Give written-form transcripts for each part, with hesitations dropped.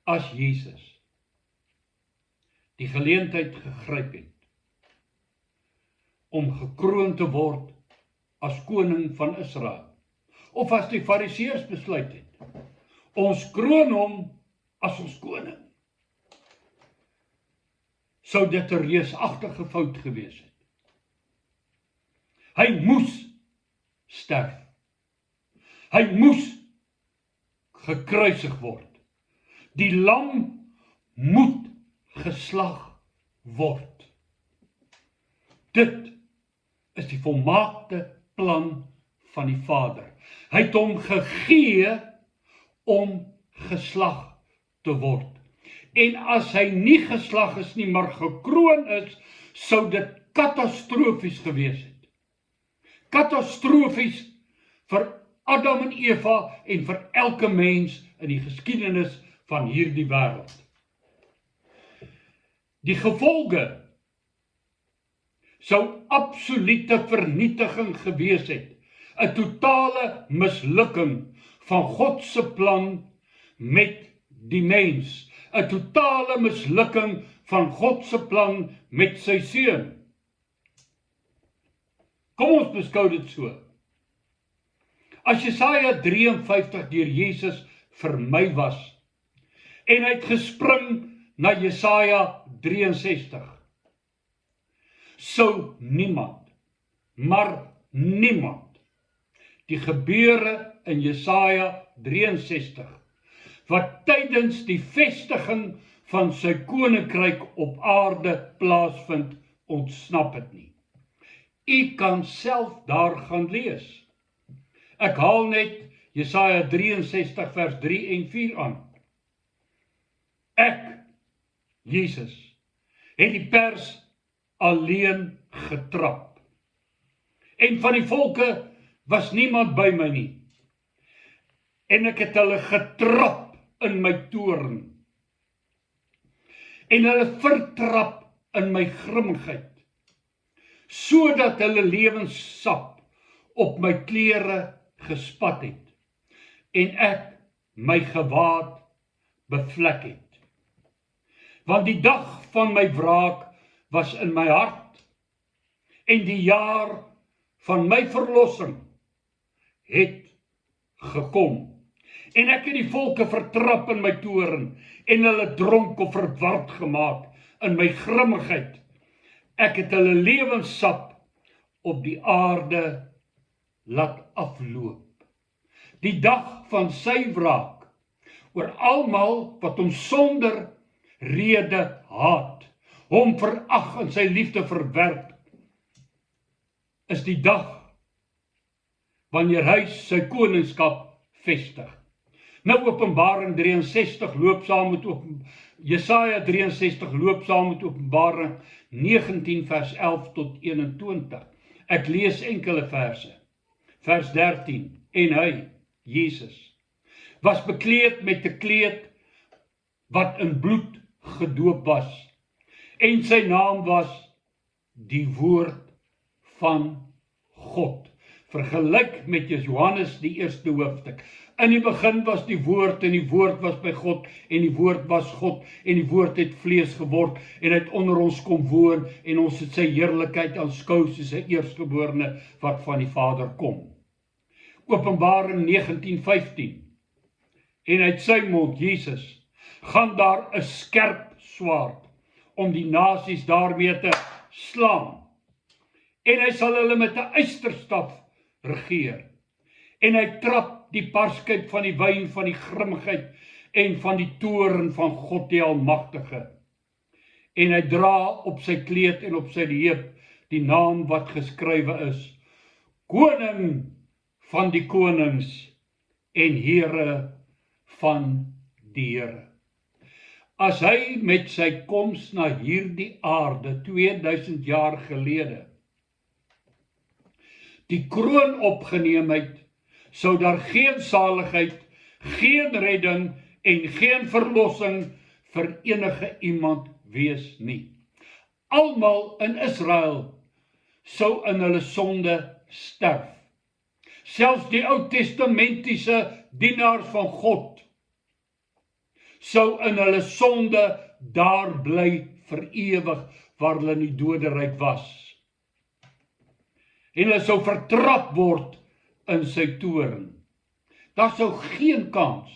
as Jesus die geleentheid gegryp het om gekroon te word as koning van Israel, of as die Fariseërs besluit het, ons kroon hom as ons koning, sou dit 'n reusagtige fout gewees het. Hy moes sterf. Hy moes gekruisig word. Die lam moet geslag word. Dit is die volmaakte plan van die Vader. Hy het hom gegee om geslag te word. En as hy nie geslag is nie, maar gekroon is, sou dit katastrofies gewees het. Katastrofies vir Adam en Eva en vir elke mens in die geskiedenis van hierdie wêreld. Die gevolge sou absolute vernietiging gewees het, 'n totale mislukking van God se plan met die mens, 'n totale mislukking van God se plan met sy seun. Kom ons beskou dit so. As Jesaja 53 deur Jesus vermy was, en hy het gespring na Jesaja 63, sou niemand, maar niemand, die gebeure in Jesaja 63, wat tydens die vestiging van sy koninkryk op aarde plaasvind, ontsnap het nie. U kan self daar gaan lees. Ek haal net Jesaja 63 vers 3 en 4 aan. Ek, Jesus, het die pers alleen getrap. En van die volke was niemand by my nie. En ek het hulle getrap in my toorn. En hulle vertrap in my grimmigheid, sodat hulle lewenssap op my klere gespat het, en ek my gewaad bevlek het. Want die dag van my wraak was in my hart, en die jaar van my verlossing het gekom. En ek het die volke vertrap in my toorn, en hulle dronk of verward gemaak in my grimmigheid. Ek het hulle lewenssap op die aarde laat afloop. Die dag van sy wraak oor almal wat hom sonder rede haat, hom verag en sy liefde verwerp, is die dag wanneer hy sy koningskap vestig. Nou Openbaring 63 loop saam met Jesaja 63 loop saam met Openbaring 19 vers 11 tot 21. Ek lees enkele verse. Vers 13. En hy, Jesus, was bekleed met 'n kleed wat in bloed gedoop was, en sy naam was die Woord van God. Vergelyk met Johannes die eerste hoofstuk. In die begin was die Woord, en die Woord was by God, en die Woord was God, en die Woord het vlees geword, en het onder ons kom woon, en ons het sy heerlikheid aanskou soos 'n eerstgeborene wat van die Vader kom. Openbaring 19:15. En uit sy mond, Jesus, gaan daar 'n skerp swaard om die nasies daarmee te slaan. En hy sal hulle met 'n ysterstaf regeer. En hy trap die parskyp van die wyn van die grimmigheid en van die toorn van God die Almagtige. En hy dra op sy kleed en op sy heup die naam wat geskrywe is: Koning van die konings en Here van die Here. As hy met sy koms na hierdie aarde 2000 jaar gelede die kroon opgeneem het, sou daar geen saligheid, geen redding en geen verlossing vir enige iemand wees nie. Almal in Israel sou in hulle sonde sterf. Selfs die Ou Testamentiese dienaars van God sou in hulle sonde daar bly vir ewig, waar hulle in die doderyk was. En hulle sou vertrap word in sy toorn. Daar sou geen kans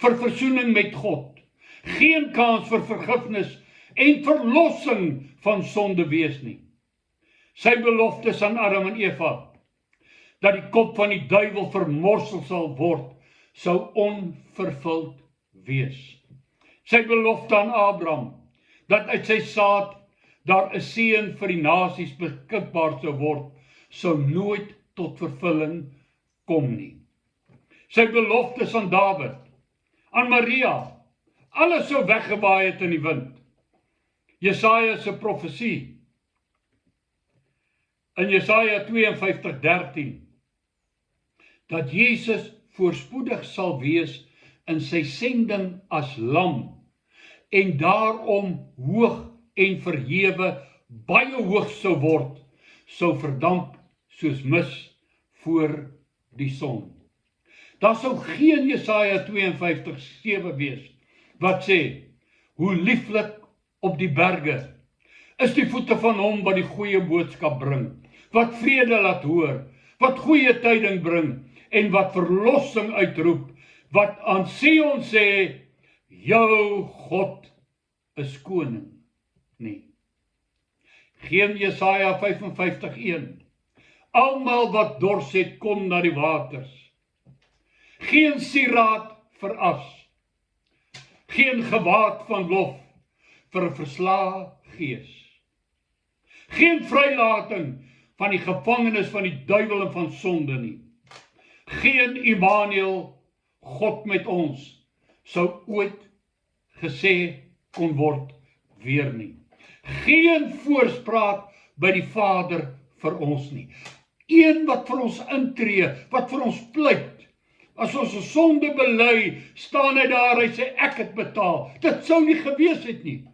vir versoening met God, geen kans vir vergifnis en verlossing van sonde wees nie. Sy beloftes aan Adam en Eva, dat die kop van die duiwel vermorsel sal word, sou onvervuld wees. Sy belofte aan Abraham, dat uit sy saad daar 'n seën vir die nasies beskikbaar sou word, sou nooit tot vervulling kom nie. Sy beloftes aan Dawid, aan Maria, alles sou weggewaai het in die wind. Jesaja se profesie, in Jesaja 52:13, dat Jesus voorspoedig sal wees in sy sending as lam, en daarom hoog en verhewe baie hoog sou word, sou verdamp soos mis voor die son. Daar sou geen Jesaja 52:7 wees, wat sê, hoe lieflik op die berge is die voete van hom wat die goeie boodskap bring, wat vrede laat hoor, wat goeie tyding bring, en wat verlossing uitroep, wat aan Sion sê, jou God is koning. Nee. Geen Jesaja 55:1. Almal wat dors het, kom na die waters. Geen sieraad vir as. Geen gewaad van lof vir 'n verslae gees. Geen vrylating van die gevangenes van die duiwel en van sonde nie. Geen Immanuel, God met ons, sou ooit gesê kon word weer nie. Geen voorspraak by die Vader vir ons nie. Een wat vir ons intree, wat vir ons pleit. As ons 'n sonde bely, staan hy daar, hy sê ek het betaal. Dit sou nie gewees het nie.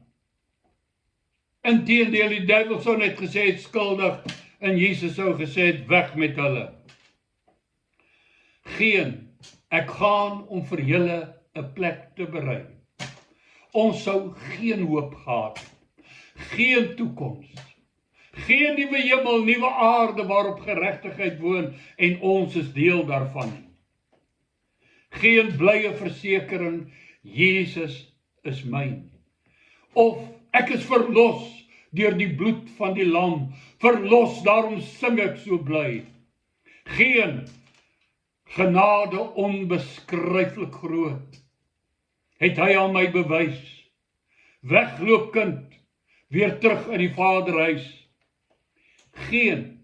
Inteendeel, die duiwel sou net gesê het skuldig, en Jesus sou gesê het weg met hulle. Geen, ek gaan om vir julle 'n plek te berei. Ons sou geen hoop gehad, geen toekoms, geen nuwe hemel, nuwe aarde waarop geregtigheid woon, en ons is deel daarvan nie. Geen blye versekering, Jesus is myn. Of ek is verlos deur die bloed van die lam, verlos, daarom sing ek so bly. Geen genade onbeskryflik groot, het hy aan my bewys. Wegloop kind, weer terug in die Vaderhuis. Geen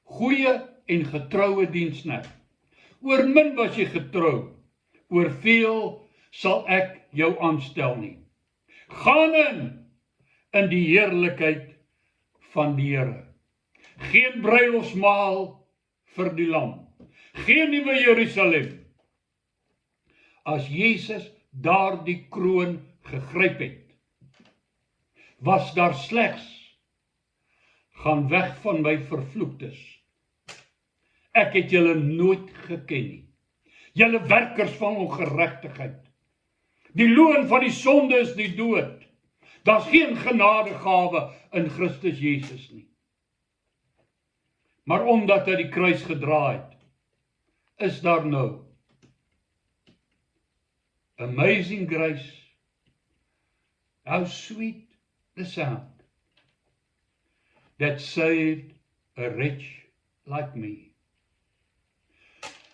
goeie en getroue diensknegt. Oor min was jy getrou, oor veel sal ek jou aanstel nie. Gaan in die heerlikheid van die Here. Geen bruilofsmaal vir die lam. Geen nuwe Jerusalem. As Jesus daardie kroon gegryp het, was daar slegs, gaan weg van my vervloektes. Ek het julle nooit geken nie. Julle werkers van ongeregtigheid. Die loon van die sonde is die dood. Daar's geen genadegawe in Christus Jesus nie. Maar omdat hy die kruis gedra het, is daar nou amazing grace. How sweet the sound that saved a wretch like me.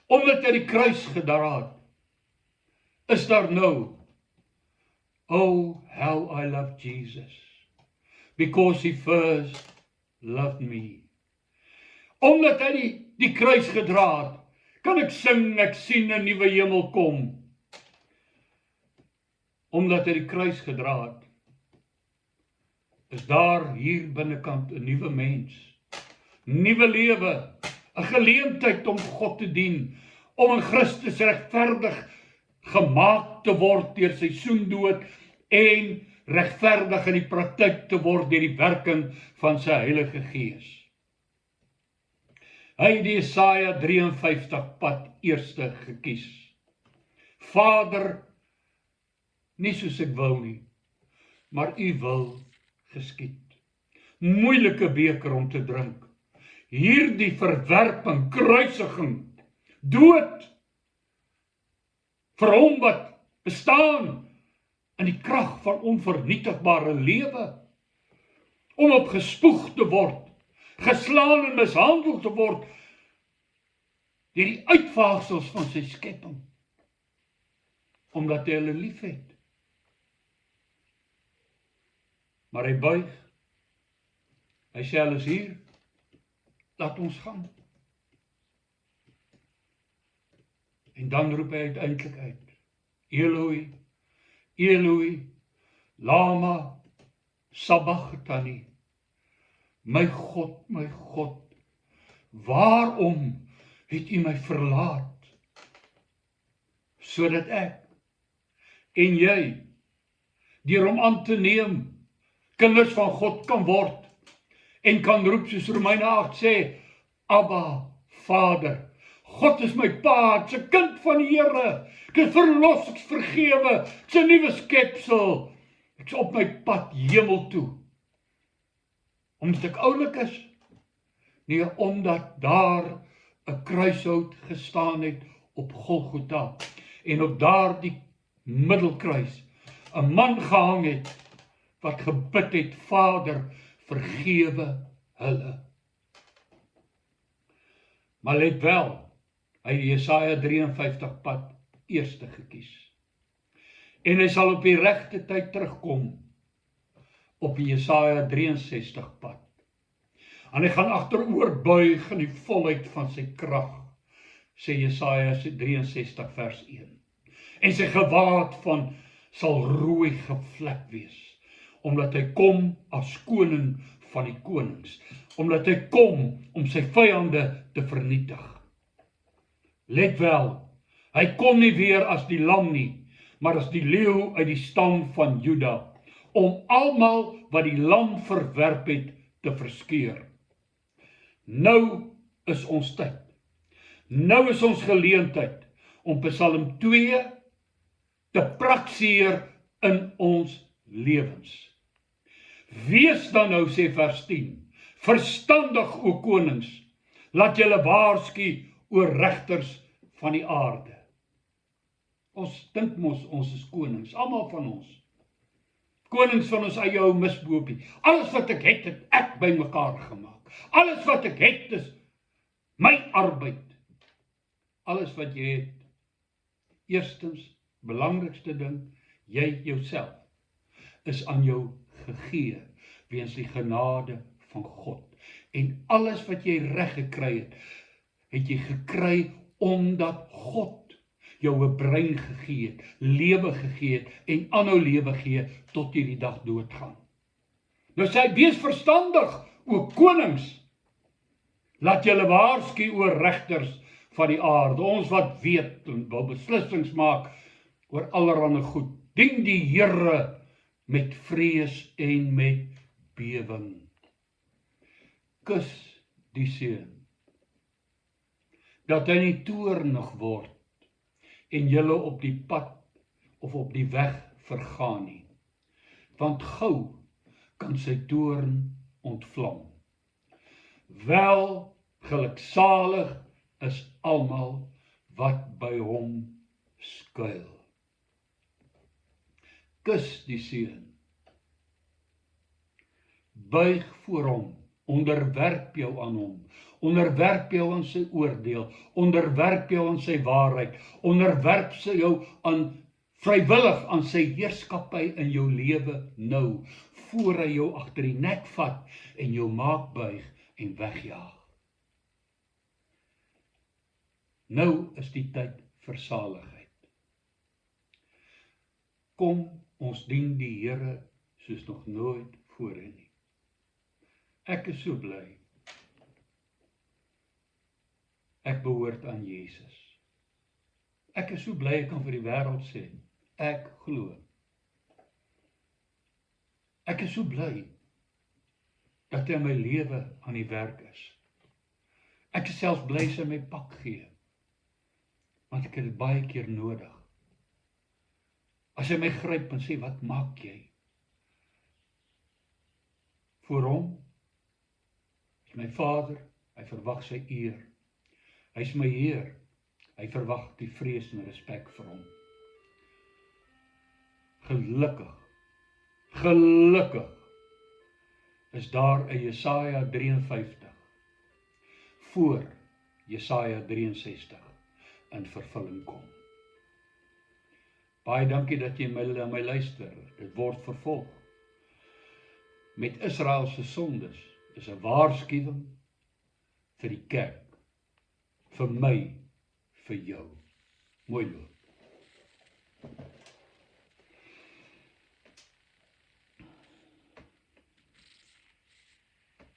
Omdat hy die kruis gedra het, is daar nou, oh, how I love Jesus, because he first loved me. Omdat hy die kruis gedra het, kan ek sing, ek sien 'n nuwe hemel kom. Omdat hy die kruis gedra het, is daar hier binnekant 'n nuwe mens, nuwe lewe, 'n geleentheid om God te dien, om in Christus regverdig gemaak te word deur sy soendood en regverdig in die praktyk te word deur die werking van sy Heilige Gees. Hy het die Jesaja 53 pad eerste gekies. Vader, nie soos ek wou nie, maar u wil geskied. Moeilike beker om te drink, hierdie verwerping, kruisiging, dood, vir hom wat bestaan in die krag van onvernietigbare lewe, om opgespoeg te word, geslaan en mishandel te word, deur die uitvaagsels van sy skepping, omdat hy hulle lief het. Maar hy buig, hy sê, hulle is hier, laat ons gaan. En dan roep hy uiteindelik uit, Eloi, Eloi, lama sabachthani, my God, waarom het u my verlaat, sodat ek en jy, deur hom aan te neem, kinders van God kan word, en kan roep soos Romeine 8 sê, Abba, Vader, God is my pa, ek's 'n kind van die Here, ek is verlos, ek's vergewe, ek's 'n nuwe skepsel, ek's op my pad hemel toe, omdat ek oulik is, nie omdat daar 'n kruishout gestaan het op Golgotha, en op daardie middelkruis 'n man gehang het, wat gebid het, Vader, vergewe hulle. Maar let wel, hy het Jesaja 53 pad eerste gekies. En hy sal op die regte tyd terugkom, op die Jesaja 63 pad. En hy gaan agteroor buig in die volheid van sy krag, sê Jesaja 63 vers 1. En sy gewaad sal rooi gevlek wees, omdat hy kom as koning van die konings, omdat hy kom om sy vyande te vernietig. Let wel, hy kom nie weer as die lam nie, maar as die leeu uit die stam van Juda, om almal wat die lam verwerp het te verskeur. Nou is ons tyd, nou is ons geleentheid om Psalm 2 te praktiseer in ons lewens. Wees dan nou, sê vers 10, verstandig o konings, laat julle waarsku o regters van die aarde. Ons dink mos, ons is konings, almal van ons. Konings van ons eie ou misboopie. Alles wat ek het ek bymekaar gemaak. Alles wat ek het is my arbeid. Alles wat jy het, eerstens, belangrikste ding, jy jouself, is aan jou gegee, weens die genade van God. En alles wat jy reg gekry het jy gekry omdat God jou 'n brein gegee het, lewe gegee het, en aanhou lewe gee, tot jy die dag doodgaan. Nou sê hy, wees verstandig, o konings, laat julle waarsku o regters van die aarde, ons wat weet en wil beslissings maak oor allerlei goed, dien die Here met vrees en met bewing. Kus die seun, dat hy nie toornig word, en julle op die pad of op die weg vergaan nie, want gou kan sy toorn ontvlam. Wel geluksalig is almal wat by hom skuil. Kus die seun, buig voor hom, onderwerp jou aan hom, onderwerp jou aan sy oordeel, onderwerp jou aan sy waarheid, onderwerp jou aan vrywillig aan sy heerskappy in jou lewe nou, voor hy jou agter die nek vat en jou maak buig en wegjaag. Nou is die tyd vir saligheid. Kom, ons dien die Here soos nog nooit voorheen nie. Ek is so bly. Ek behoort aan Jesus. Ek is so bly ek kan vir die wêreld sê, ek glo. Ek is so bly dat hy in my lewe aan die werk is. Ek is selfs bly sy my pak gee, want ek het dit baie keer nodig. As hy my gryp en sê, wat maak jy? Voor hom is my Vader, hy verwag sy eer. Hy is my Heer, hy verwag die vrees en respek vir hom. Gelukkig is daar in Jesaja 53 voor Jesaja 63 in vervulling kom. Baie dankie dat jy na my luister. Dit word vervolg. Met Israel se sondes is 'n waarskuwing vir die kerk, vir my, vir jou. Mooi loop.